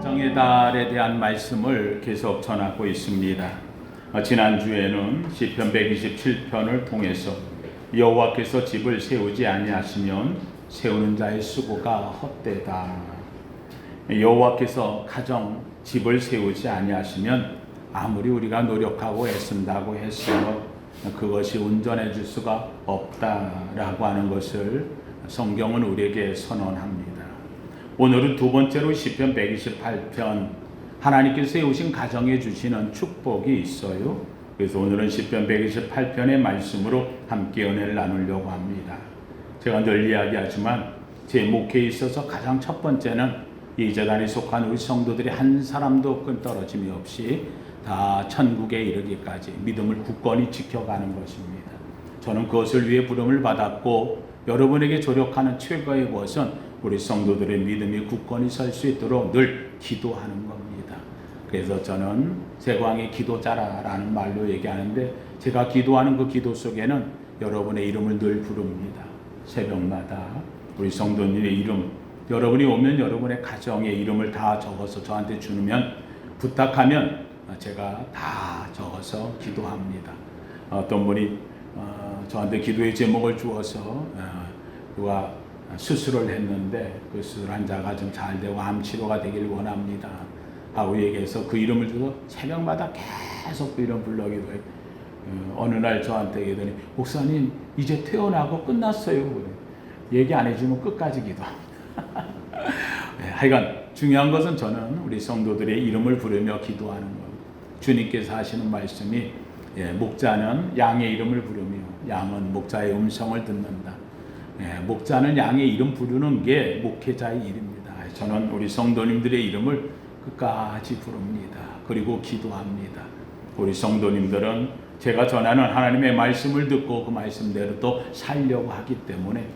가정의 달에 대한 말씀을 계속 전하고 있습니다. 지난주에는 시편 127편을 통해서 여호와께서 집을 세우지 아니하시면 세우는 자의 수고가 헛되다. 여호와께서 가정, 집을 세우지 아니하시면 아무리 우리가 노력하고 애쓴다고 해서 그것이 온전해 줄 수가 없다라고 하는 것을 성경은 우리에게 선언합니다. 오늘은 두 번째로 시편 128편, 하나님께서 세우신 가정에 주시는 축복이 있어요. 그래서 오늘은 시편 128편의 말씀으로 함께 은혜를 나누려고 합니다. 제가 늘 이야기하지만 제 목회에 있어서 가장 첫 번째는 이 재단에 속한 우리 성도들이 한 사람도 끈떨어짐이 없이 다 천국에 이르기까지 믿음을 굳건히 지켜가는 것입니다. 저는 그것을 위해 부름을 받았고 여러분에게 조력하는 최고의 것은 우리 성도들의 믿음이 굳건히 설 수 있도록 늘 기도하는 겁니다. 그래서 저는 세광의 기도자라는 말로 얘기하는데, 제가 기도하는 그 기도 속에는 여러분의 이름을 늘 부릅니다. 새벽마다 우리 성도님의 이름, 여러분이 오면 여러분의 가정의 이름을 다 적어서 저한테 주면, 부탁하면 제가 다 적어서 기도합니다. 어떤 분이 저한테 기도의 제목을 주어서 누가 수술을 했는데 그 수술 환자가 좀 잘 되고 암 치료가 되길 원합니다 하고 얘기해서 그 이름을 주고 새벽마다 계속 그 이름 불러기도 해요. 어느 날 저한테 얘기하더니, 목사님 이제 퇴원하고 끝났어요. 얘기 안 해주면 끝까지 기도합니다. 하여간 중요한 것은 저는 우리 성도들의 이름을 부르며 기도하는 겁니다. 주님께서 하시는 말씀이 목자는 양의 이름을 부르며 양은 목자의 음성을 듣는다. 목자는 양의 이름 부르는 게 목회자의 일입니다. 저는 우리 성도님들의 이름을 끝까지 부릅니다. 그리고 기도합니다. 우리 성도님들은 제가 전하는 하나님의 말씀을 듣고 그 말씀대로 또 살려고 하기 때문에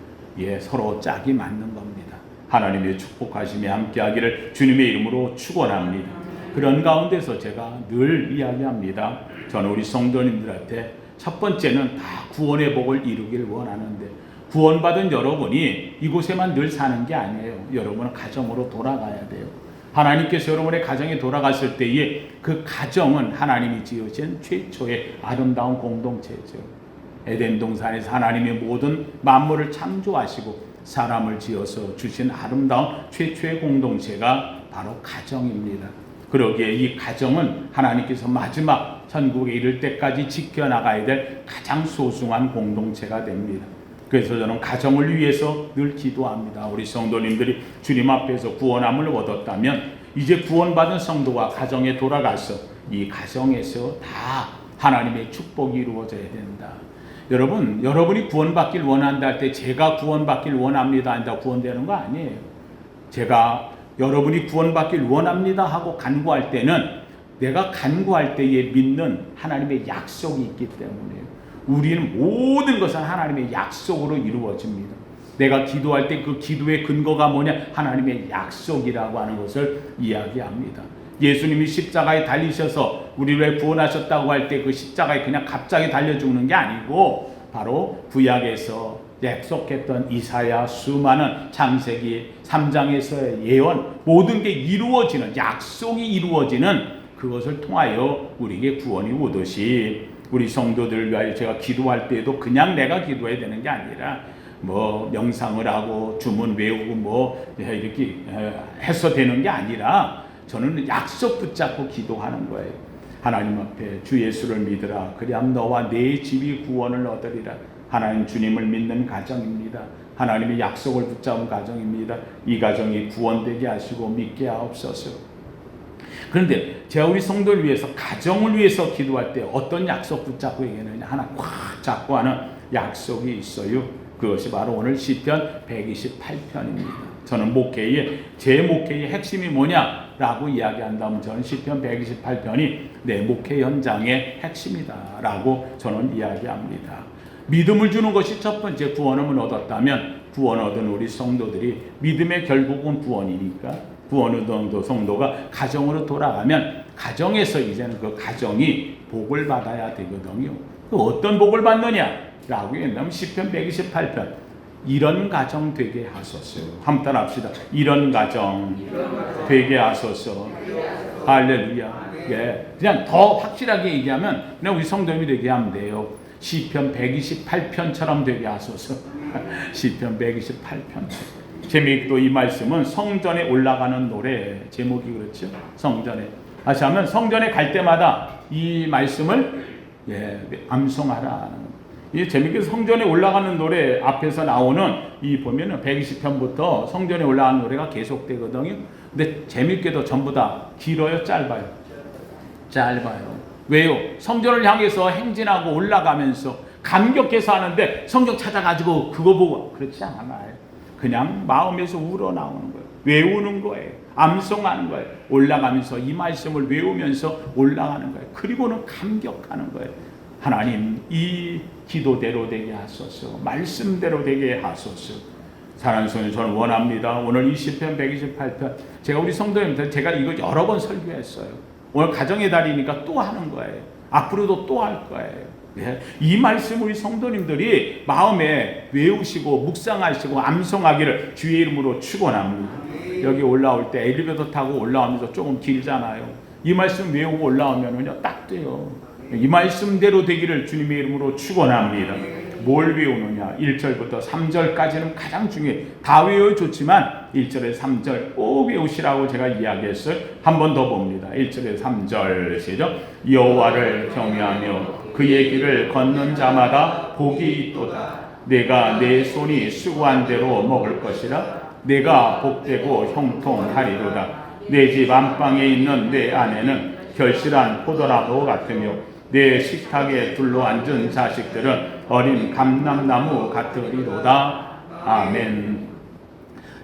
서로 짝이 맞는 겁니다. 하나님의 축복하심이 함께하기를 주님의 이름으로 축원합니다. 그런 가운데서 제가 늘 이야기합니다. 저는 우리 성도님들한테 첫 번째는 다 구원의 복을 이루기를 원하는데, 구원받은 여러분이 이곳에만 늘 사는 게 아니에요. 여러분은 가정으로 돌아가야 돼요. 하나님께서 여러분의 가정에 돌아갔을 때에 그 가정은 하나님이 지으신 최초의 아름다운 공동체죠. 에덴 동산에서 하나님의 모든 만물을 창조하시고 사람을 지어서 주신 아름다운 최초의 공동체가 바로 가정입니다. 그러기에 이 가정은 하나님께서 마지막 천국에 이를 때까지 지켜나가야 될 가장 소중한 공동체가 됩니다. 그래서 저는 가정을 위해서 늘 기도합니다. 우리 성도님들이 주님 앞에서 구원함을 얻었다면 이제 구원받은 성도가 가정에 돌아가서 이 가정에서 다 하나님의 축복이 이루어져야 된다. 여러분, 여러분이 구원받길 원한다 할 때 제가 구원받길 원합니다 한다 구원되는 거 아니에요. 제가 여러분이 구원받길 원합니다 하고 간구할 때는 내가 간구할 때에 믿는 하나님의 약속이 있기 때문에요. 우리는 모든 것은 하나님의 약속으로 이루어집니다. 내가 기도할 때 그 기도의 근거가 뭐냐? 하나님의 약속이라고 하는 것을 이야기합니다. 예수님이 십자가에 달리셔서 우리를 구원하셨다고 할 때 그 십자가에 그냥 갑자기 달려 죽는 게 아니고 바로 구약에서 약속했던 이사야 수많은 창세기 3장에서의 예언, 모든 게 이루어지는, 약속이 이루어지는 그것을 통하여 우리에게 구원이 오듯이 우리 성도들을 위하여 제가 기도할 때에도 그냥 내가 기도해야 되는 게 아니라 명상을 하고 주문 외우고 이렇게 해서 되는 게 아니라 저는 약속 붙잡고 기도하는 거예요. 하나님 앞에 주 예수를 믿으라. 그리하면 너와 내 집이 구원을 얻으리라. 하나님 주님을 믿는 가정입니다. 하나님의 약속을 붙잡은 가정입니다. 이 가정이 구원되게 하시고 믿게 하옵소서. 그런데 제가 우리 성도를 위해서, 가정을 위해서 기도할 때 어떤 약속 붙잡고 얘기하느냐, 하나 꽉 잡고 하는 약속이 있어요. 그것이 바로 오늘 시편 128편입니다. 저는 제 목회의 핵심이 뭐냐라고 이야기한다면 저는 시편 128편이 내 목회 현장의 핵심이다라고 저는 이야기합니다. 믿음을 주는 것이 첫 번째, 구원을 얻었다면 구원 얻은 우리 성도들이 믿음의 결국은 구원이니까 구원 얻은 성도가 가정으로 돌아가면 가정에서 이제는 그 가정이 복을 받아야 되거든요. 그 어떤 복을 받느냐라고 했다면 시편 128편 이런 가정 되게 하소서. 한번 따라합시다. 이런 가정 되게 하소서. 할렐루야. 예, 그냥 더 확실하게 얘기하면 그냥 우리 성도님이 되게 하면 돼요. 시편 128편처럼 되게 하소서. 시편 128편. 재미있게도 이 말씀은 성전에 올라가는 노래 제목이 그렇죠. 성전에. 다시 하면 성전에 갈 때마다 이 말씀을 암송하라. 이 재미있게 성전에 올라가는 노래 앞에서 나오는 이 보면은 120편부터 성전에 올라가는 노래가 계속되거든요. 근데 재미있게도 전부 다 길어요, 짧아요? 짧아요. 왜요? 성전을 향해서 행진하고 올라가면서 감격해서 하는데 성경 찾아가지고 그거 보고 그렇지 않아요. 그냥 마음에서 우러나오는 거예요. 외우는 거예요. 암송하는 거예요. 올라가면서 이 말씀을 외우면서 올라가는 거예요. 그리고는 감격하는 거예요. 하나님, 이 기도대로 되게 하소서. 말씀대로 되게 하소서. 사랑하는 성도, 저는 원합니다. 오늘 20편, 128편 제가 우리 성도님들 제가 이거 여러 번 설교했어요. 오늘 가정의 달이니까 또 하는 거예요. 앞으로도 또 할 거예요. 예. 이 말씀 우리 성도님들이 마음에 외우시고 묵상하시고 암송하기를 주의 이름으로 축원합니다. 여기 올라올 때 엘리베이터 타고 올라오면서 조금 길잖아요. 이 말씀 외우고 올라오면은요 딱 돼요. 이 말씀대로 되기를 주님의 이름으로 축원합니다. 뭘 외우느냐? 1절부터 3절까지는 가장 중요해. 다 외워도 좋지만 1절에 3절 꼭 외우시라고 제가 이야기했어요. 한 번 더 봅니다. 1절에 3절 시작. 여호와를 경외하며 그의 길을 걷는 자마다 복이 있도다. 내가 내 손이 수고한 대로 먹을 것이라. 내가 복되고 형통하리로다. 내 집 안방에 있는 내 아내는 결실한 포도나무 같으며 내 식탁에 둘러앉은 자식들은 어린 감람나무 같으리로다. 아멘.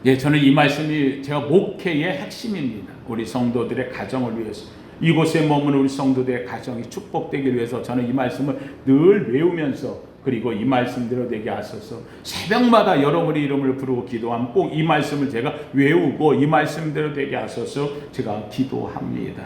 예, 저는 이 말씀이 제가 목회의 핵심입니다. 우리 성도들의 가정을 위해서, 이곳에 머무는 우리 성도들의 가정이 축복되기 위해서 저는 이 말씀을 늘 외우면서, 그리고 이 말씀대로 되게 하소서. 새벽마다 여러분의 이름을 부르고 기도하면 꼭 이 말씀을 제가 외우고 이 말씀대로 되게 하소서 제가 기도합니다.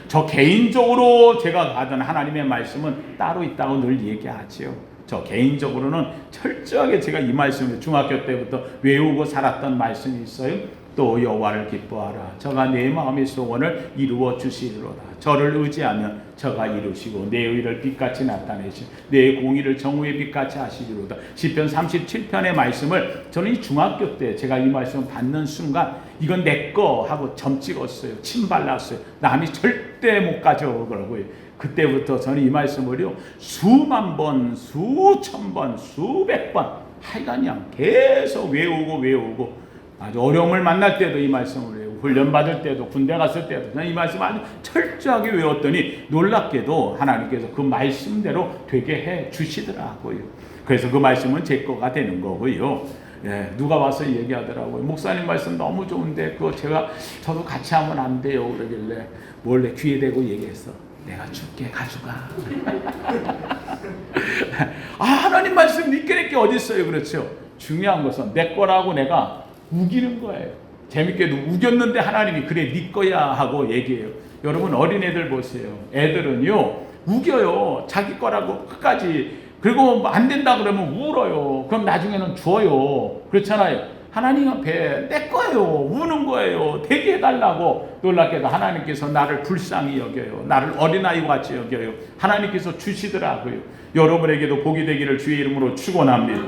저 개인적으로 제가 받은 하나님의 말씀은 따로 있다고 늘 얘기하지요. 저 개인적으로는 철저하게 제가 이 말씀을 중학교 때부터 외우고 살았던 말씀이 있어요. 또 여호와를 기뻐하라. 저가 내 마음의 소원을 이루어 주시리로다. 저를 의지하면 저가 이루시고 내 의를 빛같이 나타내시고 내 공의를 정오의 빛같이 하시리로다. 시편 37편의 말씀을 저는 이 중학교 때 제가 이 말씀을 받는 순간 이건 내 거 하고 점 찍었어요. 침 발랐어요. 남이 절대 못 가져오더라고요. 그때부터 저는 이 말씀을요 수만 번, 수천 번, 수백 번 하여간 그냥 계속 외우고 아주 어려움을 만날 때도 이 말씀을 외우고 훈련 받을 때도 군대 갔을 때도 그냥 이 말씀 아주 철저하게 외웠더니 놀랍게도 하나님께서 그 말씀대로 되게 해 주시더라고요. 그래서 그 말씀은 제 거가 되는 거고요. 예, 누가 와서 얘기하더라고요. 목사님 말씀 너무 좋은데 그거 저도 같이 하면 안 돼요. 그러길래 몰래 귀에 대고 얘기했어. 내가 줄게, 가져가. 하나님 말씀 니께 어디 있어요? 그렇죠. 중요한 것은 내 거라고 내가 우기는 거예요. 재밌게도 우겼는데 하나님이 그래 네 거야 하고 얘기해요. 여러분 어린애들 보세요. 애들은요 우겨요. 자기 거라고 끝까지. 그리고 안 된다 그러면 울어요. 그럼 나중에는 줘요. 그렇잖아요. 하나님 앞에 내 거예요. 우는 거예요. 되게 해달라고. 놀랍게도 하나님께서 나를 불쌍히 여겨요. 나를 어린아이와 같이 여겨요. 하나님께서 주시더라고요. 여러분에게도 복이 되기를 주의 이름으로 축원합니다.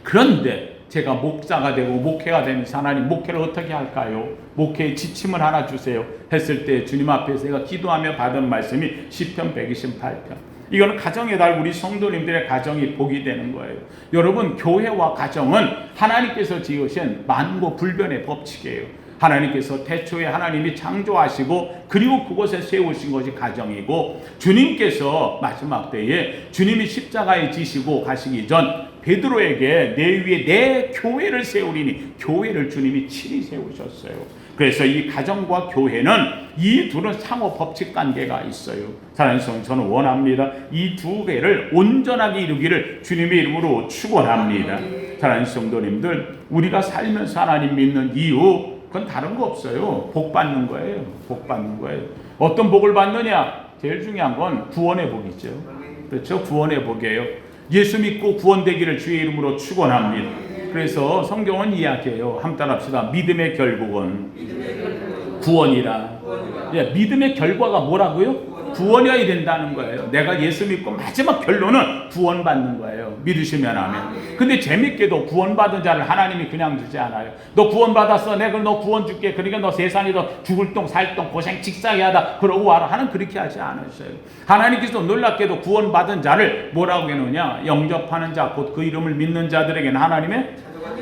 그런데 제가 목사가 되고 목회가 되면서 하나님 목회를 어떻게 할까요? 목회의 지침을 하나 주세요 했을 때 주님 앞에서 제가 기도하며 받은 말씀이 시편 128편. 이거는 가정의 달 우리 성도님들의 가정이 복이 되는 거예요. 여러분 교회와 가정은 하나님께서 지으신 만고불변의 법칙이에요. 하나님께서 태초에 하나님이 창조하시고 그리고 그곳에 세우신 것이 가정이고, 주님께서 마지막 때에 주님이 십자가에 지시고 가시기 전 베드로에게 내 위에 내 교회를 세우리니, 교회를 주님이 친히 세우셨어요. 그래서 이 가정과 교회는 이 둘은 상호 법칙 관계가 있어요. 사랑하는 성도, 저는 원합니다. 이 두 개를 온전하게 이루기를 주님의 이름으로 축원합니다. 사랑하는 성도님들, 우리가 살면서 하나님 믿는 이유, 그건 다른 거 없어요. 복 받는 거예요. 복 받는 거예요. 어떤 복을 받느냐? 제일 중요한 건 구원의 복이죠. 그렇죠? 구원의 복이에요. 예수 믿고 구원되기를 주의 이름으로 축원합니다. 그래서 성경은 이야기해요. 한번 따라합시다. 믿음의 결국은 구원이라. 예, 믿음의 결과가 뭐라고요? 구원이어야 된다는 거예요. 내가 예수 믿고 마지막 결론은 구원받는 거예요. 믿으시면 하면. 근데 재밌게도 구원받은 자를 하나님이 그냥 주지 않아요. 너 구원받았어. 내가 너 구원 줄게. 그러니까 너 세상에서 죽을 똥 살 똥 고생 직사게 하다 그러고 와라. 하나님 그렇게 하지 않으셔요. 하나님께서 놀랍게도 구원받은 자를 뭐라고 해놓냐? 영접하는 자, 곧 그 이름을 믿는 자들에게는 하나님의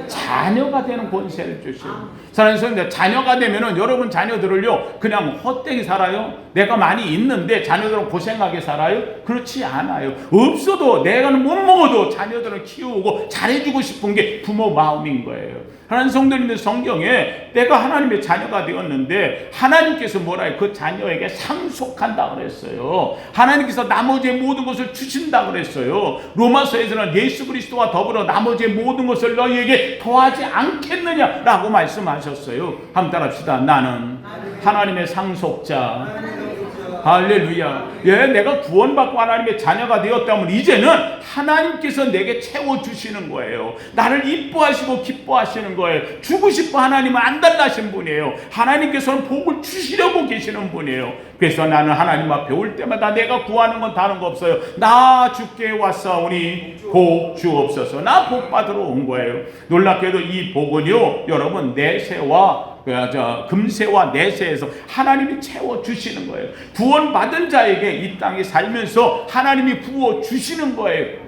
자녀가 되는 권세를 주시고. 사랑하는 성도들, 자녀가 되면은 여러분 자녀들을요 그냥 헛되게 살아요? 내가 많이 있는데 자녀들은 고생하게 살아요? 그렇지 않아요. 없어도 내가 못 먹어도 자녀들을 키우고 잘해주고 싶은 게 부모 마음인 거예요. 하나님 성도님들, 성경에 내가 하나님의 자녀가 되었는데 하나님께서 뭐라 해요? 그 자녀에게 상속한다 그랬어요. 하나님께서 나머지의 모든 것을 주신다 그랬어요. 로마서에서는 예수 그리스도와 더불어 나머지의 모든 것을 너희에게 더하지 않겠느냐라고 말씀하셨어요. 한번 따라합시다. 나는 하나님의 상속자. 할렐루야. 예, 내가 구원받고 하나님의 자녀가 되었다면 이제는 하나님께서 내게 채워주시는 거예요. 나를 이뻐하시고 기뻐하시는 거예요. 주고 싶어 하나님은 안 달라신 분이에요. 하나님께서는 복을 주시려고 계시는 분이에요. 그래서 나는 하나님 앞에 올 때마다 내가 구하는 건 다른 거 없어요. 나 주께 왔사오니 복 주옵소서. 나 복 받으러 온 거예요. 놀랍게도 이 복은요 여러분 내세와 금세와 내세에서 하나님이 채워주시는 거예요. 구원받은 자에게 이 땅에 살면서 하나님이 부어주시는 거예요.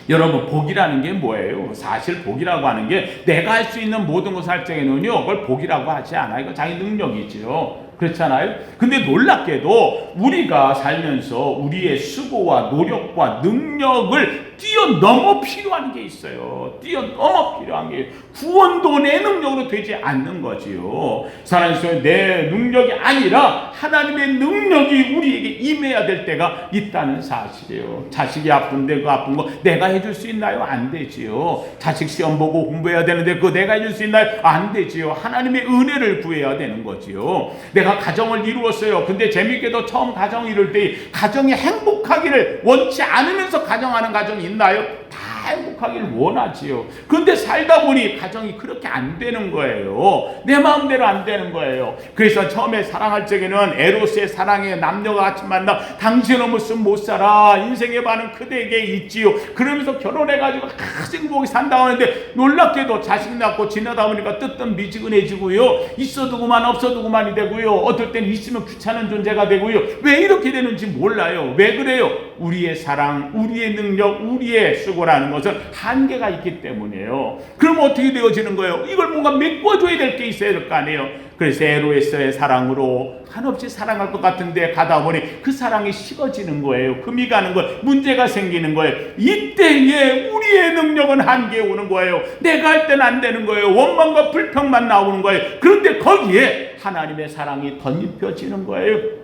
여러분 복이라는 게 뭐예요? 사실 복이라고 하는 게 내가 할 수 있는 모든 것을 할 적에는요 그걸 복이라고 하지 않아요. 이거 자기 능력이지요. 그렇잖아요. 근데 놀랍게도 우리가 살면서 우리의 수고와 노력과 능력을 뛰어넘어 필요한 게 있어요. 뛰어넘어 필요한 게 구원도 내 능력으로 되지 않는 거지요. 사랑하는 내 능력이 아니라 하나님의 능력이 우리에게 임해야 될 때가 있다는 사실이에요. 자식이 아픈데 그 아픈 거 내가 해줄 수 있나요? 안 되지요. 자식 시험 보고 공부해야 되는데 그거 내가 해줄 수 있나요? 안 되지요. 하나님의 은혜를 구해야 되는 거지요. 내가 가정을 이루었어요. 근데 재밌게도 처음 가정 이룰 때 가정이 행복하기를 원치 않으면서 가정하는 가정이 있나요? 다 행복하기를 원하지요. 그런데 살다 보니 가정이 그렇게 안 되는 거예요. 내 마음대로 안 되는 거예요. 그래서 처음에 사랑할 적에는 에로스의 사랑에 남녀가 같이 만나 당신 없으면 못 살아. 인생의 반은 그대에게 있지요. 그러면서 결혼해가지고 가장 행복히 산다고 하는데 놀랍게도 자식 낳고 지나다 보니까 뜨뜻미지근해지고요. 있어도 그만 없어도 그만이 되고요. 어떨 땐 있으면 귀찮은 존재가 되고요. 왜 이렇게 되는지 몰라요. 왜 그래요? 우리의 사랑, 우리의 능력, 우리의 수고라는 것은 한계가 있기 때문이에요. 그럼 어떻게 되어지는 거예요? 이걸 뭔가 메꿔줘야 될 게 있어야 될 거 아니에요. 그래서 에로에서의 사랑으로 한없이 사랑할 것 같은데 가다 보니 그 사랑이 식어지는 거예요. 금이 가는 거예요. 문제가 생기는 거예요. 이때에 우리의 능력은 한계에 오는 거예요. 내가 할 때는 안 되는 거예요. 원망과 불평만 나오는 거예요. 그런데 거기에 하나님의 사랑이 덧입혀지는 거예요.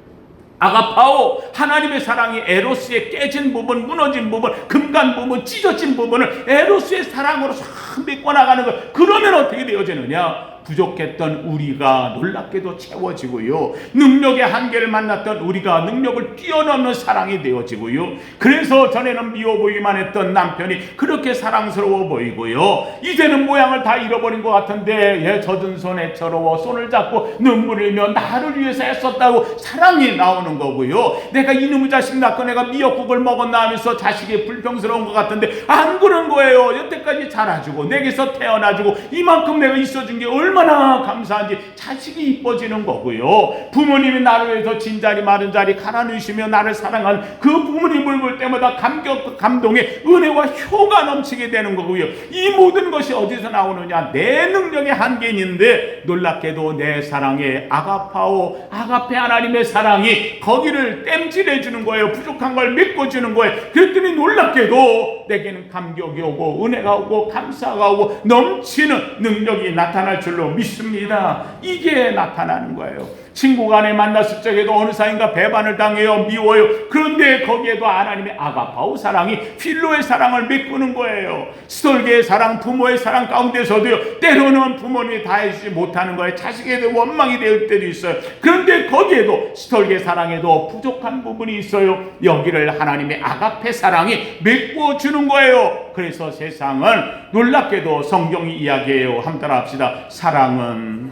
아가파오, 하나님의 사랑이 에로스의 깨진 부분, 무너진 부분, 금간 부분, 찢어진 부분을 에로스의 사랑으로 싹 메꿔나가는 거예요. 그러면 어떻게 되어지느냐? 부족했던 우리가 놀랍게도 채워지고요. 능력의 한계를 만났던 우리가 능력을 뛰어넘는 사랑이 되어지고요. 그래서 전에는 미워 보이기만 했던 남편이 그렇게 사랑스러워 보이고요. 이제는 모양을 다 잃어버린 것 같은데 젖은 손에 처러워 손을 잡고 눈물을 흘리며 나를 위해서 애썼다고 사랑이 나오는 거고요. 내가 이놈의 자식 낳고 내가 미역국을 먹었나 하면서 자식이 불평스러운 것 같은데 안 그런 거예요. 여태까지 자라주고 내게서 태어나주고 이만큼 내가 있어준 게 얼마나 감사한지 자식이 이뻐지는 거고요. 부모님이 나를 위해서 진자리 마른 자리 갈아 넣으시며 나를 사랑한 그 부모님을 볼 때마다 감동의 은혜와 효가 넘치게 되는 거고요. 이 모든 것이 어디서 나오느냐? 내 능력의 한계인데 놀랍게도 내 사랑의 아가파오, 아가페 하나님의 사랑이 거기를 땜질해 주는 거예요. 부족한 걸 메꿔주는 거예요. 그랬더니 놀랍게도 내게는 감격이 오고 은혜가 오고 감사가 오고 넘치는 능력이 나타날 줄로 믿습니다. 이게 나타나는 거예요. 친구 간에 만났을 적에도 어느 사이인가 배반을 당해요. 미워요. 그런데 거기에도 하나님의 아가파오 사랑이 필로의 사랑을 메꾸는 거예요. 스톨게의 사랑, 부모의 사랑 가운데서도요, 때로는 부모님이 다 해주지 못하는 거예요. 자식에 대해 원망이 될 때도 있어요. 그런데 거기에도 스톨게 사랑에도 부족한 부분이 있어요. 여기를 하나님의 아가페 사랑이 메꾸어 주는 거예요. 그래서 세상은 놀랍게도 성경이 이야기해요. 한번 따라 합시다. 사랑은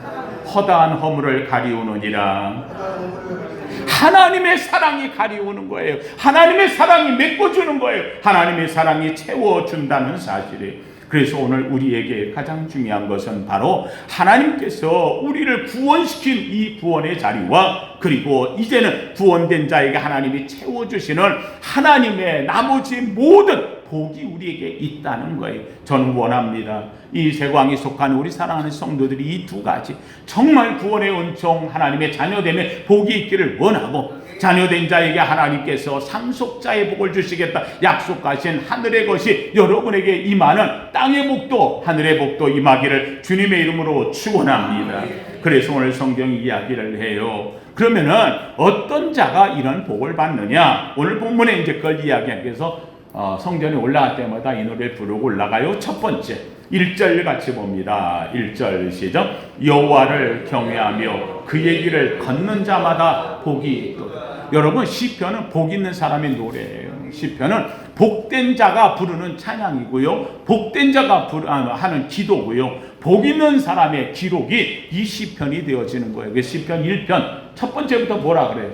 허다한 허물을 가리우느니라. 하나님의 사랑이 가리우는 거예요. 하나님의 사랑이 메꿔주는 거예요. 하나님의 사랑이 채워준다는 사실이에요. 그래서 오늘 우리에게 가장 중요한 것은 바로 하나님께서 우리를 구원시킨 이 구원의 자리와, 그리고 이제는 구원된 자에게 하나님이 채워주시는 하나님의 나머지 모든 복이 우리에게 있다는 거예요. 저는 원합니다. 이 세광이 속한 우리 사랑하는 성도들이 이 두 가지, 정말 구원의 은총, 하나님의 자녀됨의 복이 있기를 원하고, 자녀된 자에게 하나님께서 상속자의 복을 주시겠다 약속하신 하늘의 것이 여러분에게 임하는 땅의 복도, 하늘의 복도 임하기를 주님의 이름으로 축원합니다. 그래서 오늘 성경이 이야기를 해요. 그러면은 어떤 자가 이런 복을 받느냐? 오늘 본문에 이제 그걸 이야기하기 위해서 성전에 올라갈 때마다 이 노래를 부르고 올라가요. 첫 번째 1절 같이 봅니다. 1절 시작. 여호와를 경외하며 그의 길을 걷는 자마다 복이 있도다. 여러분, 시편은 복 있는 사람의 노래예요. 시편은 복된 자가 부르는 찬양이고요, 복된 자가 하는 기도고요, 복 있는 사람의 기록이 이 시편이 되어지는 거예요. 시편 1편 첫 번째부터 뭐라 그래요?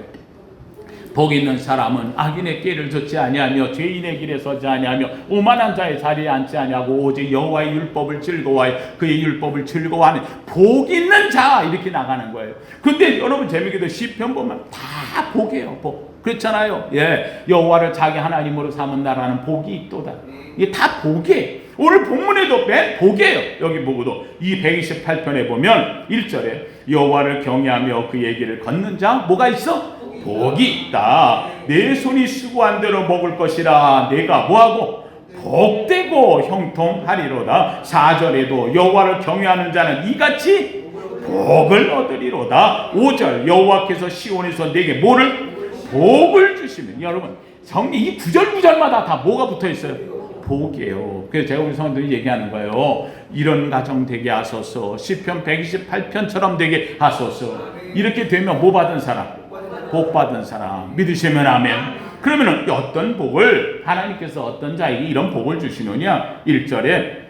복 있는 사람은 악인의 꾀를 좇지 아니하며 죄인의 길에 서지 아니하며 오만한 자의 자리에 앉지 아니하고 오직 여호와의 율법을 즐거워하여 그의 율법을 즐거워하는 복 있는 자, 이렇게 나가는 거예요. 근데 여러분 재미있게도 시편 보면 다 복이에요. 복. 그렇잖아요. 예, 여호와를 자기 하나님으로 삼은 나라는 복이 있도다. 이게 다 복이에요. 오늘 본문에도 맨 복이에요. 여기 보고도 이 128편에 보면 1절에 여호와를 경외하며 그의 길을 걷는 자 뭐가 있어? 복이 있다. 내 손이 수고한 대로 먹을 것이라. 내가 뭐하고? 복되고 형통하리로다. 4절에도 여호와를 경외하는 자는 이같이 복을 얻으리로다. 5절 여호와께서 시온에서 내게 뭐를? 복을 주시면. 여러분, 성경 이 구절마다 다 뭐가 붙어있어요? 복이에요. 그래서 제가 우리 성도들이 얘기하는 거예요. 이런 가정 되게 하소서. 시편 128편처럼 되게 하소서. 이렇게 되면 뭐 받은 사람? 복 받은 사람. 믿으시면 아멘. 그러면 어떤 복을 하나님께서 어떤 자에게 이런 복을 주시느냐? 1절에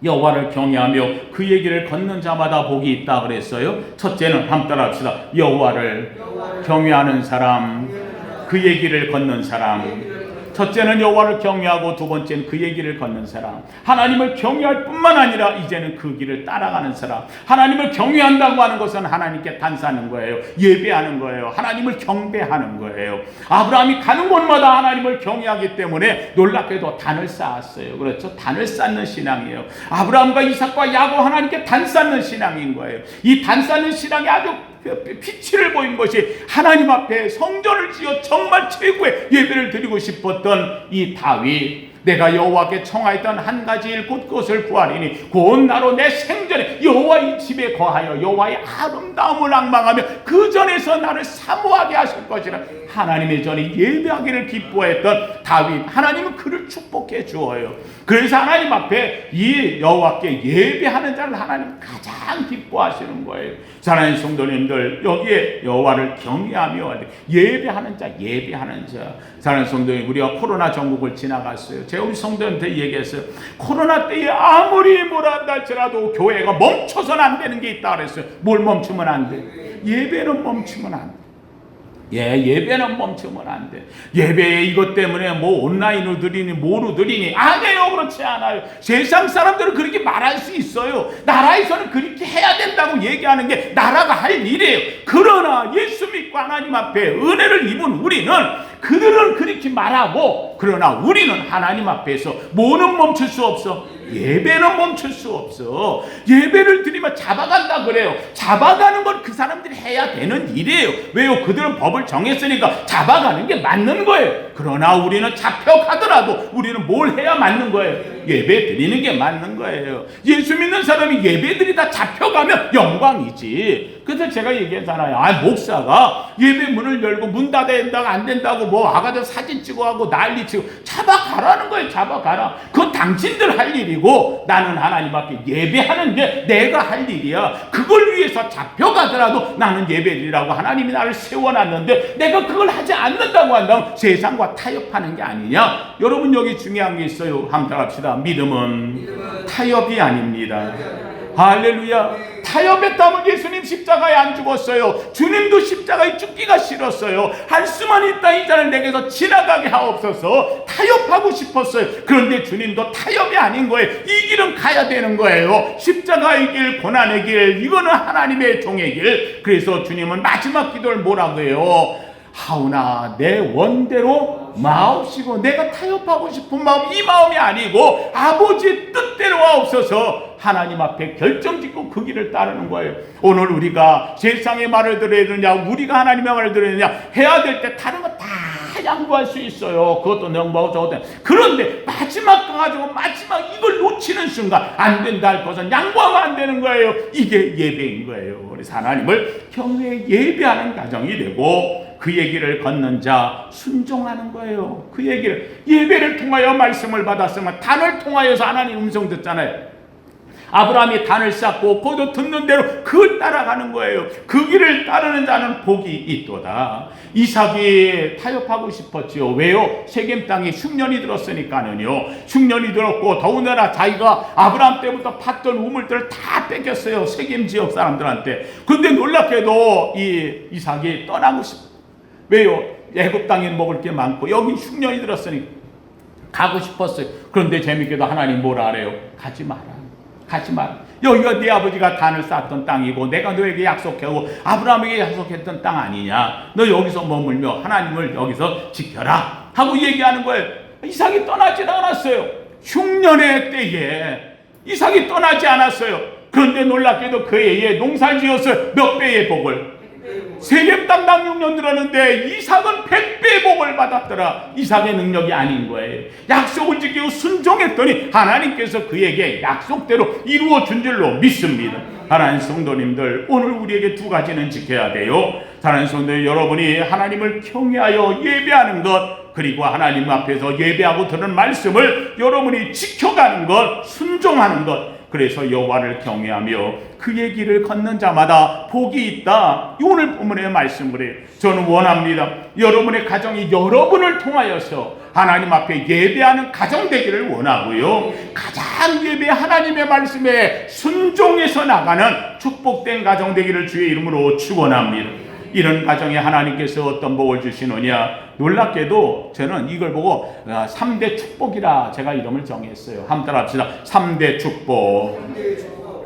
여호와를 경외하며 그의 길을 걷는 자마다 복이 있다 그랬어요. 첫째는 한번 따라 합시다. 여호와를 경외하는 사람, 그의 길을 걷는 사람. 첫째는 여호와를 경외하고 두 번째는 그의 길을 걷는 사람. 하나님을 경외할 뿐만 아니라 이제는 그 길을 따라가는 사람. 하나님을 경외한다고 하는 것은 하나님께 단사하는 거예요. 예배하는 거예요. 하나님을 경배하는 거예요. 아브라함이 가는 곳마다 하나님을 경외하기 때문에 놀랍게도 단을 쌓았어요. 그렇죠? 단을 쌓는 신앙이에요. 아브라함과 이삭과 야곱 하나님께 단 쌓는 신앙인 거예요. 이 단 쌓는 신앙이 아주 빛을 보인 것이 하나님 앞에 성전을 지어 정말 최고의 예배를 드리고 싶었던 이 다윗. 내가 여호와께 청하였던 한 가지 일 곧 그것을 구하리니 곧 나로 내 생전에 여호와의 집에 거하여 여호와의 아름다움을 앙망하며 그 전에서 나를 사모하게 하실 것이라. 하나님의 전에 예배하기를 기뻐했던 다윗. 하나님은 그를 축복해 주어요. 그래서 하나님 앞에 이 여호와께 예배하는 자를 하나님 가장 기뻐하시는 거예요. 사랑하는 성도님들, 여기에 여호와를 경외하며 예배하는 자, 예배하는 자. 사랑하는 성도님, 우리가 코로나 전국을 지나갔어요. 제가 우리 성도님한테 얘기했어요. 코로나 때에 아무리 뭐라 할지라도 교회가 멈춰서는 안 되는 게 있다 그랬어요. 뭘 멈추면 안 돼? 예배는 멈추면 안 돼. 예배는 멈추면 안 돼. 예배에 이것 때문에 뭐 온라인으로 드리니 뭐로 드리니, 아니에요. 그렇지 않아요. 세상 사람들은 그렇게 말할 수 있어요. 나라에서는 그렇게 해야 된다고 얘기하는 게 나라가 할 일이에요. 그러나 예수 믿고 하나님 앞에 은혜를 입은 우리는 그들은 그렇게 말하고, 그러나 우리는 하나님 앞에서 뭐는 멈출 수 없어? 예배는 멈출 수 없어. 예배를 드리면 잡아간다 그래요. 잡아가는 건 그 사람들이 해야 되는 일이에요. 왜요? 그들은 법을 정했으니까 잡아가는 게 맞는 거예요. 그러나 우리는 잡혀가더라도 우리는 뭘 해야 맞는 거예요? 예배 드리는 게 맞는 거예요. 예수 믿는 사람이 예배 드리다 잡혀가면 영광이지. 그래서 제가 얘기했잖아요. 목사가 예배 문을 열고 문 닫아야 된다고 안 된다고 뭐 와가지고 사진 찍어 하고 난리 치고 잡아가라는 거예요. 잡아가라. 그건 당신들 할 일이고 나는 하나님 앞에 예배하는 게 내가 할 일이야. 그걸 위해서 잡혀가더라도 나는 예배드리라고 하나님이 나를 세워놨는데 내가 그걸 하지 않는다고 한다면 세상과 타협하는 게 아니냐. 여러분 여기 중요한 게 있어요. 한번 합시다. 믿음은 타협이 아닙니다. 할렐루야. 타협했다면 예수님 십자가에 안 죽었어요. 주님도 십자가에 죽기가 싫었어요. 할 수만 있다 이 잔을 내게서 지나가게 하옵소서. 타협하고 싶었어요. 그런데 주님도 타협이 아닌 거예요. 이 길은 가야 되는 거예요. 십자가의 길, 고난의 길, 이거는 하나님의 종의 길. 그래서 주님은 마지막 기도를 뭐라고 해요? 하오나 내 원대로 마옵시고, 내가 타협하고 싶은 마음, 이 마음이 아니고 아버지의 뜻대로 하옵소서. 하나님 앞에 결정짓고 그 길을 따르는 거예요. 오늘 우리가 세상의 말을 들어야 되느냐, 우리가 하나님의 말을 들어야 되느냐, 해야 될 때 다른 거 다 양보할 수 있어요. 그것도 넘어가고 저것도. 그런데 마지막 거 가지고 마지막 이걸 놓치는 순간 안 된다 할 것은 양보하면 안 되는 거예요. 이게 예배인 거예요. 그래서 하나님을 경외 예배하는 가정이 되고, 그 얘기를 걷는 자 순종하는 거예요. 그 얘기를, 예배를 통하여 말씀을 받았으면 단을 통하여서 하나님 음성 듣잖아요. 아브라함이 단을 쌓고 거기서 듣는 대로 그걸 따라가는 거예요. 그 길을 따르는 자는 복이 있도다. 이삭이 타협하고 싶었지요. 왜요? 세겜 땅이 흉년이 들었으니까는요. 흉년이 들었고 더군다나 자기가 아브라함 때부터 팠던 우물들을 다 뺏겼어요. 세겜 지역 사람들한테. 근데 놀랍게도 이삭이 떠나고 싶어요. 왜요? 애굽 땅에 먹을 게 많고 여기 흉년이 들었으니 가고 싶었어요. 그런데 재밌게도 하나님 뭐라 하래요? 가지 마라. 가지 마라. 여기가 네 아버지가 단을 쌓았던 땅이고 내가 너에게 약속하고 아브라함에게 약속했던 땅 아니냐. 너 여기서 머물며 하나님을 여기서 지켜라 하고 얘기하는 거예요. 이삭이 떠나지 않았어요. 흉년의 때에 이삭이 떠나지 않았어요. 그런데 놀랍게도 그 해에 농사를 지었어요. 몇 배의 복을. 세겜 땅 6년 들었는데 이삭은 100배의 복을 받았더라. 이삭의 능력이 아닌 거예요. 약속을 지키고 순종했더니 하나님께서 그에게 약속대로 이루어 준 줄로 믿습니다. 하나님 성도님들, 오늘 우리에게 두 가지는 지켜야 돼요. 하나님 성도님, 여러분이 하나님을 경외하여 예배하는 것, 그리고 하나님 앞에서 예배하고 들은 말씀을 여러분이 지켜가는 것, 순종하는 것. 그래서 여호와를 경외하며 그의 길을 걷는 자마다 복이 있다. 오늘 본문의 말씀을 해요. 저는 원합니다. 여러분의 가정이 여러분을 통하여서 하나님 앞에 예배하는 가정 되기를 원하고요. 가장 예배 하나님의 말씀에 순종해서 나가는 축복된 가정 되기를 주의 이름으로 축원합니다. 이런 가정에 하나님께서 어떤 복을 주시느냐. 놀랍게도 저는 이걸 보고 3대 축복이라 제가 이름을 정했어요. 한번 따라합시다. 3대 축복.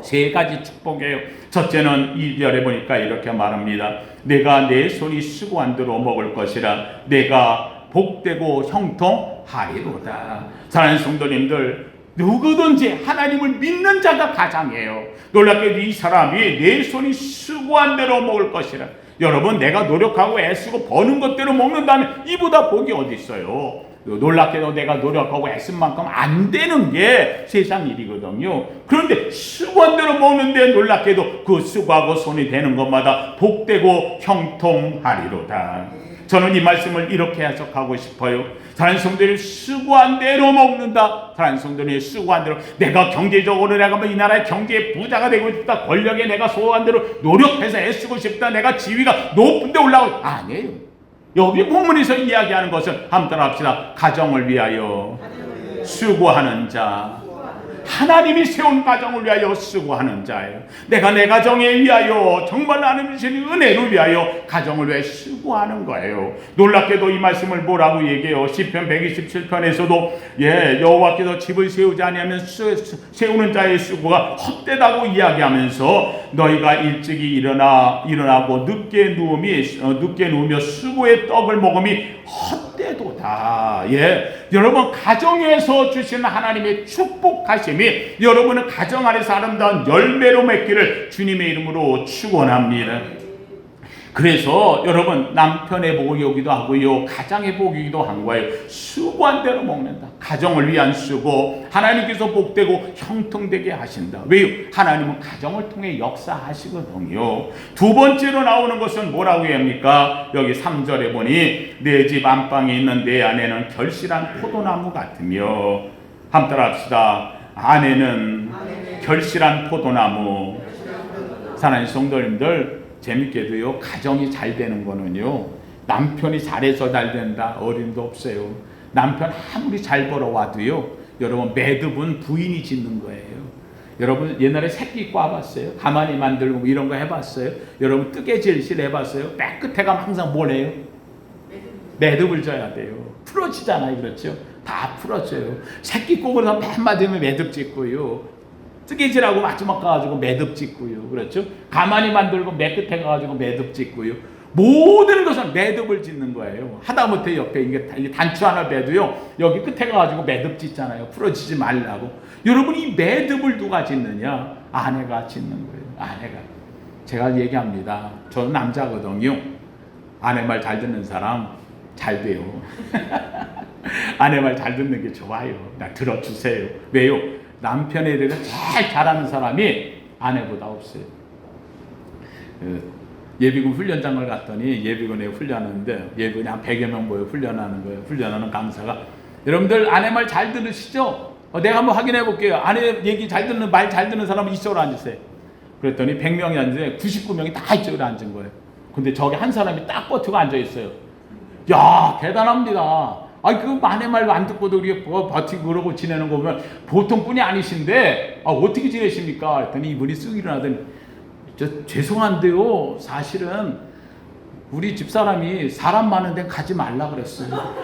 세 가지 축복이에요. 첫째는 2절에 보니까 이렇게 말합니다. 내가 내 손이 수고한 대로 먹을 것이라. 내가 복되고 형통하리로다. 사랑하는 성도님들, 누구든지 하나님을 믿는 자가 가장이에요. 놀랍게도 이 사람이 내 손이 수고한 대로 먹을 것이라. 여러분, 내가 노력하고 애쓰고 버는 것대로 먹는다면 이보다 복이 어디 있어요? 놀랍게도 내가 노력하고 애쓴 만큼 안 되는 게 세상 일이거든요. 그런데 수고한 대로 먹는데 놀랍게도 그 수고하고 손이 되는 것마다 복되고 형통하리로다. 저는 이 말씀을 이렇게 해석하고 싶어요. 다른 성도들이 수고한 대로 먹는다. 다른 성도들이 수고한 대로, 내가 경제적으로 내가 뭐 이 나라의 경제의 부자가 되고 싶다. 권력에 내가 소화한 대로 노력해서 애쓰고 싶다. 내가 지위가 높은 데 올라가고. 아니에요. 여기 본문에서 이야기하는 것은 한번 따라합시다. 가정을 위하여 수고하는 자. 하나님이 세운 가정을 위하여 수고하는 자예요. 내가 내 가정에 위하여 정말 하나님 주신 은혜를 위하여 가정을 위해 수고하는 거예요. 놀랍게도 이 말씀을 뭐라고 얘기해요? 시편 127편에서도 여호와께서 집을 세우지 아니하면 세우는 자의 수고가 헛되다고 이야기하면서 너희가 일찍이 일어나고 늦게 누우며 수고의 떡을 먹음이 헛되도다. 여러분, 가정에서 주시는 하나님의 축복하심이 여러분은 가정 안에서 아름다운 열매로 맺기를 주님의 이름으로 축원합니다. 그래서 여러분 남편의 복이기도 하고요, 가장의 복이기도 한 거예요. 수고한 대로 먹는다. 가정을 위한 수고, 하나님께서 복되고 형통되게 하신다. 왜요? 하나님은 가정을 통해 역사하시거든요. 두 번째로 나오는 것은 뭐라고 합니까? 여기 3절에 보니 내 집 안방에 있는 내 아내는 결실한 포도나무 같으며, 한번 따라합시다. 아내는 결실한 포도나무. 사랑하는 성도님들, 재밌게도요, 가정이 잘 되는 거는요, 남편이 잘해서 잘 된다 어림도 없어요. 남편 아무리 잘 벌어와도요, 여러분 매듭은 부인이 짓는 거예요. 여러분 옛날에 새끼 꽈봤어요? 가만히 만들고 뭐 이런 거 해봤어요? 여러분 뜨개질실 해봤어요? 맨 끝에 가면 항상 뭘 해요? 매듭을 져야 돼요. 풀어지잖아요. 그렇죠? 다 풀어져요. 새끼 꼽으면서 맨 마지막에 매듭 짓고요, 뜨개질하고 마지막 가가지고 매듭 짓고요. 그렇죠? 가만히 만들고 맨 끝에 가가지고 매듭 짓고요. 모든 것은 매듭을 짓는 거예요. 하다못해 옆에 이게 단추 하나 매도요, 여기 끝에 가가지고 매듭 짓잖아요. 풀어지지 말라고. 여러분 이 매듭을 누가 짓느냐? 아내가 짓는 거예요. 아내가. 제가 얘기합니다. 저는 남자거든요. 아내 말 잘 듣는 사람 잘 돼요. 아내 말 잘 듣는 게 좋아요. 나 들어주세요. 왜요? 남편에 대해서 제일 잘하는 사람이 아내보다 없어요. 예비군 훈련장을 갔더니 예비군에 훈련하는데, 예비군이 한 100여 명 모여 훈련하는 거예요. 훈련하는 강사가, 여러분들 아내 말 잘 들으시죠? 내가 한번 확인해 볼게요. 아내 얘기 잘 듣는, 말 잘 듣는 사람은 이쪽으로 앉으세요. 그랬더니 100명이 앉는데 99명이 다 이쪽으로 앉은 거예요. 근데 저기 한 사람이 딱 버티고 앉아 있어요. 야, 대단합니다. 그 아내 말 안 듣고도 우리가 버티고 그러고 지내는 거 보면 보통 분이 아니신데, 어떻게 지내십니까? 그랬더니 이분이 쓱 일어나더니, 죄송한데요, 사실은 우리 집사람이 사람 많은 데 가지 말라 그랬어요.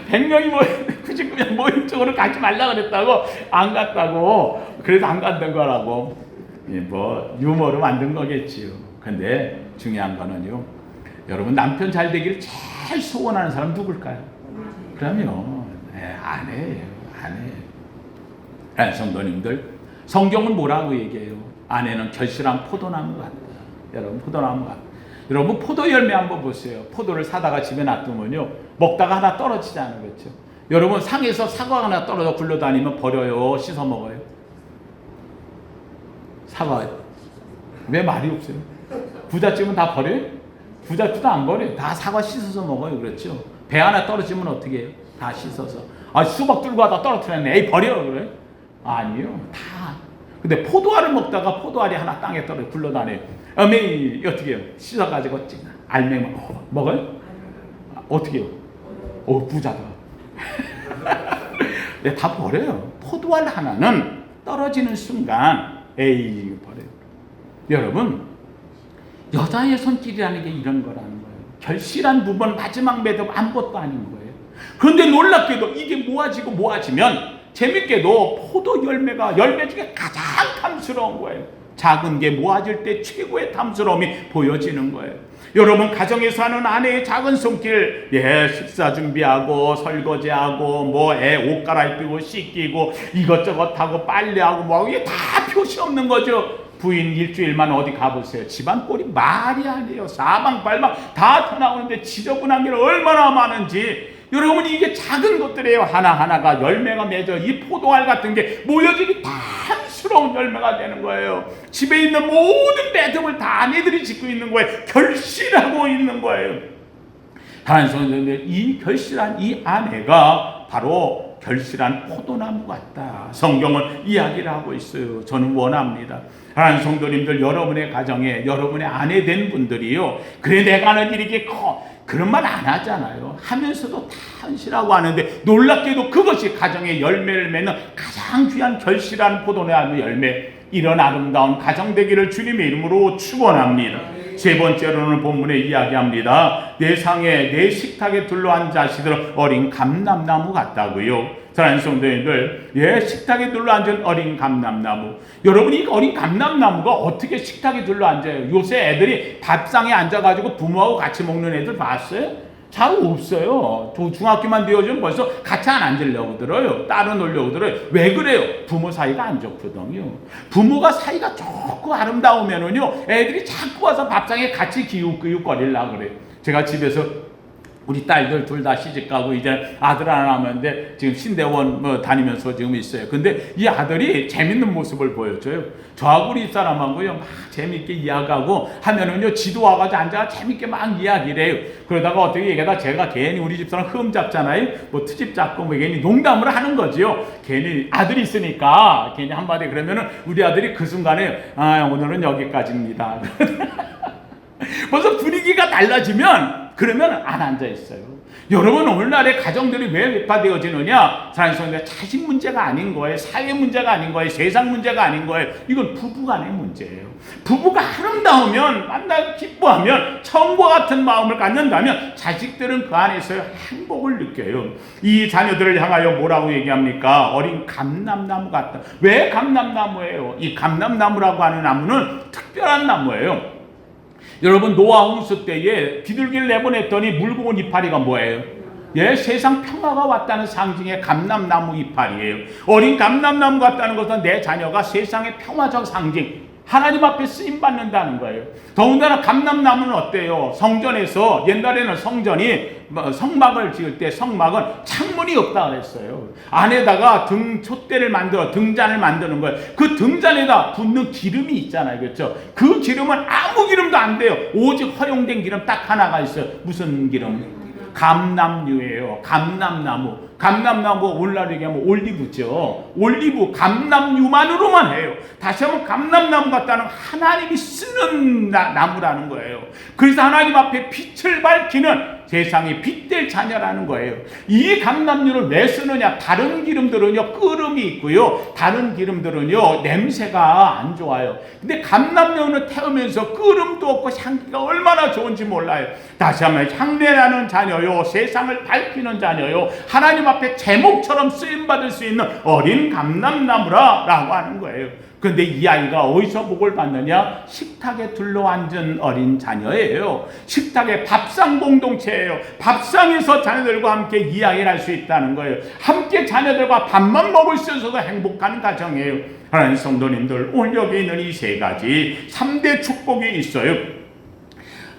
100명이 모였는데 99명 모인 쪽으로 가지 말라 그랬다고, 안 갔다고. 그래서 안 간다는 거라고. 뭐 유머로 만든 거겠지요. 근데 중요한 거는요, 여러분 남편 잘 되기를 제일 소원하는 사람 누굴까요? 그럼요, 아내예요. 아내. 성도님들, 성경은 뭐라고 얘기해요? 아내는 결실한 포도나무 같다. 여러분 포도나무 같다. 여러분 포도 열매 한번 보세요. 포도를 사다가 집에 놔두면요, 먹다가 하나 떨어지잖아요. 그렇죠? 여러분 상에서 사과 하나 떨어져 굴러다니면 버려요? 씻어 먹어요? 사과 왜 말이 없어요? 부잣집은 다 버려요? 부잣집도 안 버려요. 다 사과 씻어서 먹어요. 그렇죠? 배 하나 떨어지면 어떻게 해요? 다 씻어서. 수박 들고 와다 떨어뜨렸네. 에이 버려. 그래? 아니요. 다. 근데 포도알을 먹다가 포도알이 하나 땅에 떨어져 굴러다녀요. 어메이 어떻게 해요? 씻어가지고 알맹이 먹어요? 어떻게 해요? 부자다. 네, 다 버려요. 포도알 하나는 떨어지는 순간 에이 버려요. 여러분 여자의 손길이라는 게 이런 거라는 거예요. 결실한 부분, 마지막 매듭 아무것도 아닌 거예요. 그런데 놀랍게도 이게 모아지면 재밌게도 포도 열매 중에 가장 탐스러운 거예요. 작은 게 모아질 때 최고의 탐스러움이 보여지는 거예요. 여러분 가정에서 하는 아내의 작은 손길, 식사 준비하고 설거지하고 뭐 애 옷 갈아입히고 씻기고 이것저것 하고 빨래하고 이게 다 표시 없는 거죠. 부인 일주일만 어디 가보세요. 집안 꼴이 말이 아니에요. 사방팔방 다 터나오는데 지저분한 게 얼마나 많은지. 여러분 이게 작은 것들이에요. 하나하나가 열매가 맺어 이 포도알 같은 게 모여지니 탐스러운 열매가 되는 거예요. 집에 있는 모든 매듭을 다 아내들이 짓고 있는 거예요. 결실하고 있는 거예요. 하나님 성도님들, 이 결실한 이 아내가 바로 결실한 포도나무 같다. 성경은 이야기를 하고 있어요. 저는 원합니다. 하나님 성도님들, 여러분의 가정에 여러분의 아내 된 분들이요, 그래 내가 하는 일이 이게 커, 그런 말 안 하잖아요. 하면서도 다 헌신하고 하는데 놀랍게도 그것이 가정의 열매를 맺는 가장 귀한 결실한 포도나무 열매, 이런 아름다운 가정 되기를 주님의 이름으로 축원합니다. 세 번째로는 본문에 이야기합니다. 내 상에 내 식탁에 둘러앉은 자식들은 어린 감람나무 같다고요. 사랑하는 성도님들, 식탁에 둘러앉은 어린 감람나무. 여러분 이 어린 감람나무가 어떻게 식탁에 둘러앉아요? 요새 애들이 밥상에 앉아가지고 부모하고 같이 먹는 애들 봤어요? 잘 없어요. 중학교만 되어지면 벌써 같이 안 앉으려고 들어요. 따로 놀려고 들어요. 왜 그래요? 부모 사이가 안 좋거든요. 부모가 사이가 좋고 아름다우면은요, 애들이 자꾸 와서 밥상에 같이 기웃기웃거리려고 그래요. 제가 집에서 우리 딸들 둘 다 시집가고 이제 아들 하나 남았는데 지금 신대원 다니면서 지금 있어요. 근데 이 아들이 재밌는 모습을 보여줘요. 저하고 우리 사람하고요 막 재밌게 이야기하고 하면은요 지도 와가지고 앉아 재밌게 막 이야기를 해요. 그러다가 어떻게 얘기하다 제가 괜히 우리 집사람 흠 잡잖아요. 뭐 트집 잡고 뭐 괜히 농담을 하는 거지요. 괜히 아들이 있으니까 괜히 한마디 그러면은 우리 아들이 그 순간에 아 오늘은 여기까지입니다. 벌써 분위기가 달라지면 그러면 안 앉아 있어요. 여러분 오늘날의 가정들이 왜 외파되어지느냐? 사랑하는 성도들, 자식 문제가 아닌 거예요. 사회 문제가 아닌 거예요. 세상 문제가 아닌 거예요. 이건 부부간의 문제예요. 부부가 아름다우면 만나 기뻐하면 처음과 같은 마음을 갖는다면 자식들은 그 안에서 행복을 느껴요. 이 자녀들을 향하여 뭐라고 얘기합니까? 어린 감람나무 같다. 왜 감람나무예요? 이 감람나무라고 하는 나무는 특별한 나무예요. 여러분 노아 홍수 때에 비둘기를 내보냈더니 물고 온 이파리가 뭐예요? 예, 세상 평화가 왔다는 상징의 감람나무 이파리예요. 어린 감람나무 같다는 것은 내 자녀가 세상의 평화적 상징, 하나님 앞에 쓰임 받는다는 거예요. 더군다나 감람나무는 어때요? 성전에서 옛날에는 성전이 성막을 지을 때 성막은 창문이 없다 그랬어요. 안에다가 촛대를 만들어 등잔을 만드는 거예요. 그 등잔에다 붓는 기름이 있잖아요. 그렇죠? 그 기름은 아무 기름도 안 돼요. 오직 허용된 기름 딱 하나가 있어요. 무슨 기름? 감람유예요. 감람나무. 감람나무 오늘날 얘기하면 올리브죠. 올리브 감람유만으로만 해요. 다시 한번 감람나무 같다는 하나님이 쓰는 나무라는 거예요. 그래서 하나님 앞에 빛을 밝히는 세상에 빛될 자녀라는 거예요. 이 감람유를 왜 쓰느냐? 다른 기름들은요 끓음이 있고요, 다른 기름들은요 냄새가 안 좋아요. 근데 감람유는 태우면서 끓음도 없고 향기가 얼마나 좋은지 몰라요. 다시 한번 향내나는 자녀요, 세상을 밝히는 자녀요, 하나님 앞에 제목처럼 쓰임받을 수 있는 어린 감람나무라고 하는 거예요. 그런데 이 아이가 어디서 복을 받느냐? 식탁에 둘러앉은 어린 자녀예요. 식탁에 밥상 공동체예요. 밥상에서 자녀들과 함께 이야기를 할 수 있다는 거예요. 함께 자녀들과 밥만 먹을 수 있어서 행복한 가정이에요. 하나님 성도님들, 오늘 여기 있는 이 세 가지 3대 축복이 있어요.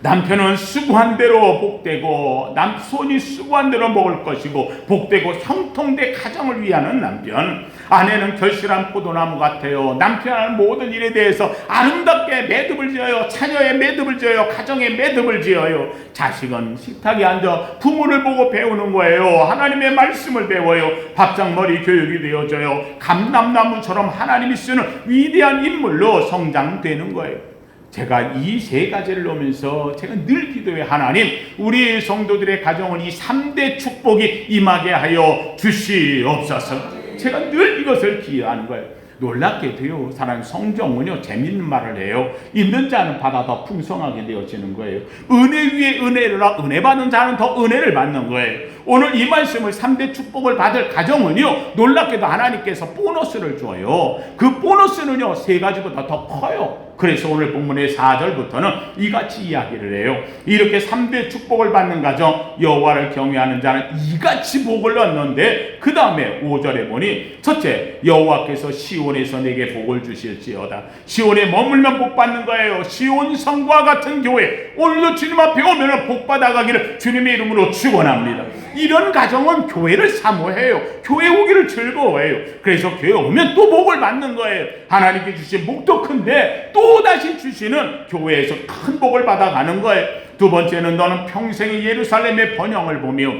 남편은 수고한 대로 복되고 손이 수고한 대로 먹을 것이고 복되고 형통된 가정을 위하는 남편. 아내는 결실한 포도나무 같아요. 남편은 모든 일에 대해서 아름답게 매듭을 지어요. 자녀의 매듭을 지어요. 가정의 매듭을 지어요. 자식은 식탁에 앉아 부모를 보고 배우는 거예요. 하나님의 말씀을 배워요. 밥상머리 교육이 되어져요. 감람나무처럼 하나님이 쓰는 위대한 인물로 성장되는 거예요. 제가 이 세 가지를 놓으면서 제가 늘 기도해요. 하나님, 우리 성도들의 가정은 이 3대 축복이 임하게 하여 주시옵소서. 제가 늘 이것을 기도하는 거예요. 놀랍게도요, 사랑하는 성경은요 재밌는 말을 해요. 있는 자는 받아 더 풍성하게 되어지는 거예요. 은혜 위에 은혜라, 은혜 받는 자는 더 은혜를 받는 거예요. 오늘 이 말씀을 3대 축복을 받을 가정은요 놀랍게도 하나님께서 보너스를 줘요. 그 보너스는요 세 가지보다 더 커요. 그래서 오늘 본문의 4절부터는 이같이 이야기를 해요. 이렇게 3대 축복을 받는 가정, 여호와를 경외하는 자는 이같이 복을 얻는데, 그 다음에 5절에 보니 첫째, 여호와께서 시온에서 내게 복을 주실지어다. 시온에 머물면 복 받는 거예요. 시온 성과 같은 교회, 오늘도 주님 앞에 오면 복 받아가기를 주님의 이름으로 축원합니다. 이런 가정은 교회를 사모해요. 교회 오기를 즐거워해요. 그래서 교회 오면 또 복을 받는 거예요. 하나님께 주신 복도 큰데 또 다시 주시는 교회에서 큰 복을 받아가는 거예요. 두 번째는 너는 평생의 예루살렘의 번영을 보며,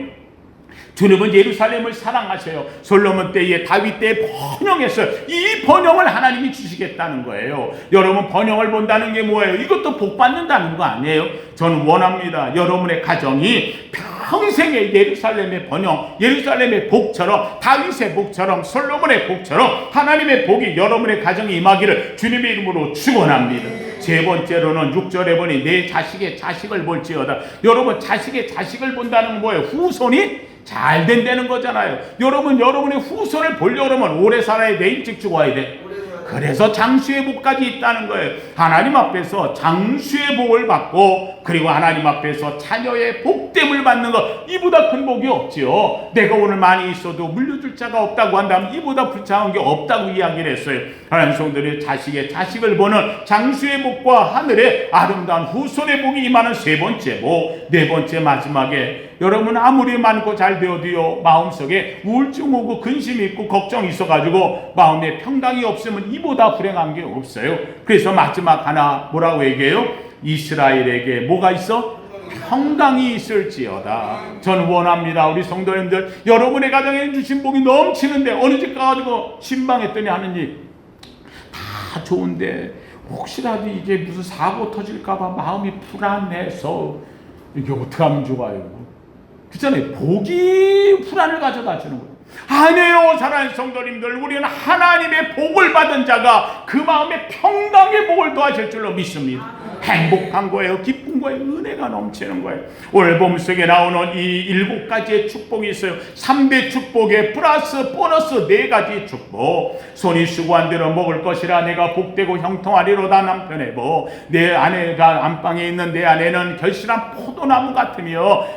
주님은 예루살렘을 사랑하세요. 솔로몬 때에, 다윗 때에 번영했어요. 이 번영을 하나님이 주시겠다는 거예요. 여러분 번영을 본다는 게 뭐예요? 이것도 복 받는다는 거 아니에요? 저는 원합니다. 여러분의 가정이 평생의 예루살렘의 번영, 예루살렘의 복처럼, 다윗의 복처럼, 솔로몬의 복처럼 하나님의 복이 여러분의 가정에 임하기를 주님의 이름으로 축원합니다. 세 번째로는 6절에 보니 내 자식의 자식을 볼지어다. 여러분 자식의 자식을 본다는 건 뭐예요? 후손이 잘 된다는 거잖아요. 여러분 여러분의 후손을 보려고 하면 오래 살아야 돼? 일찍 죽어야 돼? 그래서 장수의 복까지 있다는 거예요. 하나님 앞에서 장수의 복을 받고 그리고 하나님 앞에서 자녀의 복됨을 받는 것, 이보다 큰 복이 없지요. 내가 오늘 많이 있어도 물려줄 자가 없다고 한다면 이보다 불쌍한 게 없다고 이야기를 했어요. 하나님 성도들이 자식의 자식을 보는 장수의 복과 하늘의 아름다운 후손의 복이 임하는 세 번째 복, 네 번째 마지막에 여러분 아무리 많고 잘 되어도요 마음속에 우울증 오고 근심이 있고 걱정이 있어가지고 마음에 평강이 없으면 이보다 불행한 게 없어요. 그래서 마지막 하나 뭐라고 얘기해요? 이스라엘에게 뭐가 있어? 평강이 있을지어다. 저는 원합니다. 우리 성도님들 여러분의 가정에 주신 복이 넘치는데 어느 집 가가지고 신방했더니 하느님 다 좋은데 혹시라도 이게 무슨 사고 터질까봐 마음이 불안해서 이게 어떻게 하면 좋아요? 그렇잖아요. 복이 불안을 가져다 주는 거예요. 아니에요. 사랑하는 성도님들, 우리는 하나님의 복을 받은 자가 그 마음에 평강의 복을 더하실 줄로 믿습니다. 행복한 거예요. 기쁜 거예요. 은혜가 넘치는 거예요. 오늘 본문 속에 나오는 이 7가지의 축복이 있어요. 3대 축복에 플러스 보너스 4가지 축복. 손이 수고한 대로 먹을 것이라 내가 복되고 형통하리로다. 남편의 복. 내 아내가 안방에 있는 내 아내는 결실한 포도나무 같으며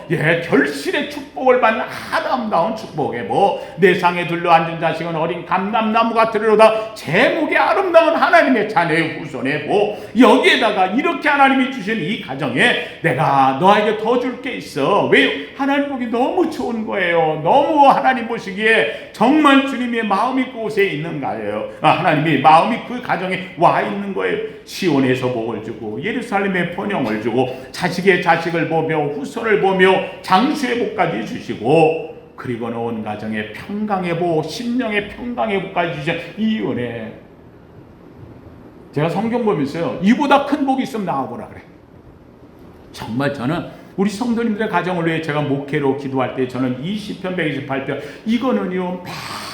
결실의 축복을 받는 아름다운 축복의 복. 내 상에 둘러앉은 자식은 어린 감람나무 같으리로다. 제목의 아름다운 하나님의 자녀의 후손의 복. 여기에다가 이렇게 하나님이 주신 이 가정에 내가 너에게 더 줄 게 있어. 왜요? 하나님 복이 너무 좋은 거예요. 너무 하나님 보시기에 정말 주님의 마음이 그곳에 있는 거예요. 하나님이 마음이 그 가정에 와 있는 거예요. 시온에서 복을 주고 예루살렘에 번영을 주고 자식의 자식을 보며 후손을 보며 장수의 복까지 주시고 그리고는 온 가정에 평강의 복, 심령의 평강의 복까지 주신 이 은혜. 제가 성경 보면서요, 이보다 큰 복이 있으면 나와보라 그래. 정말 저는 우리 성도님들의 가정을 위해 제가 목회로 기도할 때 저는 20편 128편 이거는요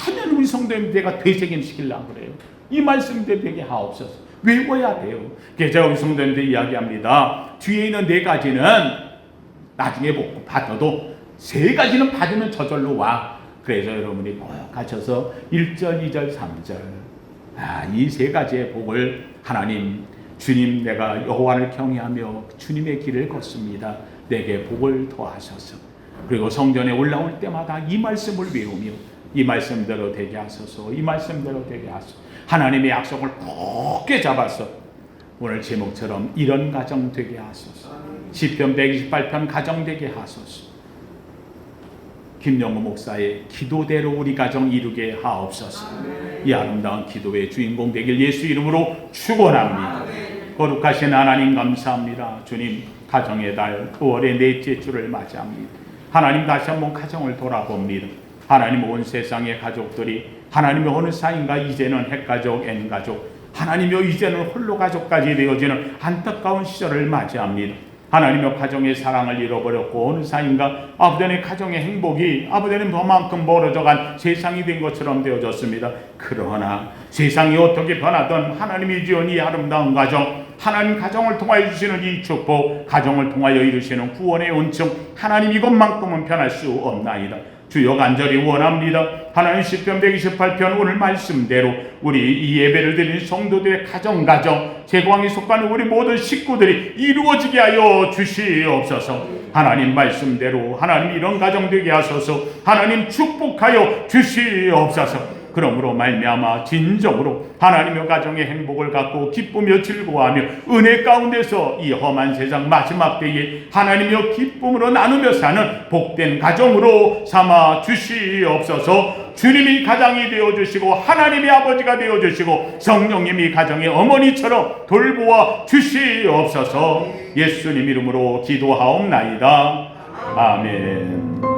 매년 우리 성도님들과 되새김시키려고 그래요. 이 말씀들 되게 하옵소서. 외워야 돼요. 그래서 제가 우리 성도님들 이야기합니다. 뒤에 있는 4가지는 나중에 받아도 3가지는 받으면 저절로 와. 그래서 여러분이 꼭 가셔서 1절, 2절, 3절 이 3가지의 복을 하나님, 주님 내가 여호와를 경외하며 주님의 길을 걷습니다. 내게 복을 더하소서. 그리고 성전에 올라올 때마다 이 말씀을 외우며 이 말씀대로 되게 하소서. 이 말씀대로 되게 하소서. 하나님의 약속을 굳게 잡아서 오늘 제목처럼 이런 가정 되게 하소서. 시편 128편 가정 되게 하소서. 김영호 목사의 기도대로 우리 가정 이루게 하옵소서. 이 아름다운 기도의 주인공 되길 예수 이름으로 축원합니다. 거룩하신 하나님 감사합니다. 주님, 가정의 달 9월의 넷째 주를 맞이합니다. 하나님 다시 한번 가정을 돌아봅니다. 하나님 온 세상의 가족들이 하나님의 어느 사이인가 이제는 핵가족, N가족, 하나님여 이제는 홀로 가족까지 되어지는 안타까운 시절을 맞이합니다. 하나님의 가정의 사랑을 잃어버렸고 어느 사이인가 아버지의 가정의 행복이 아버지는 너만큼 멀어져간 세상이 된 것처럼 되어졌습니다. 그러나 세상이 어떻게 변하든 하나님이 지은 이 아름다운 가정, 하나님 가정을 통하여 주시는 이 축복, 가정을 통하여 이루시는 구원의 은총, 하나님 이것만큼은 변할 수 없나이다. 주여 간절히 원합니다. 하나님 시편 128편 오늘 말씀대로 우리 이 예배를 드리는 성도들의 가정 제광에 속하는 우리 모든 식구들이 이루어지게 하여 주시옵소서. 하나님 말씀대로 하나님 이런 가정 되게 하소서. 하나님 축복하여 주시옵소서. 그러므로 말미암아 진정으로 하나님의 가정의 행복을 갖고 기쁘며 즐거워하며 은혜 가운데서 이 험한 세상 마지막 때에 하나님의 기쁨으로 나누며 사는 복된 가정으로 삼아 주시옵소서. 주님이 가장이 되어주시고 하나님이 아버지가 되어주시고 성령님이 가정의 어머니처럼 돌보아 주시옵소서. 예수님 이름으로 기도하옵나이다. 아멘.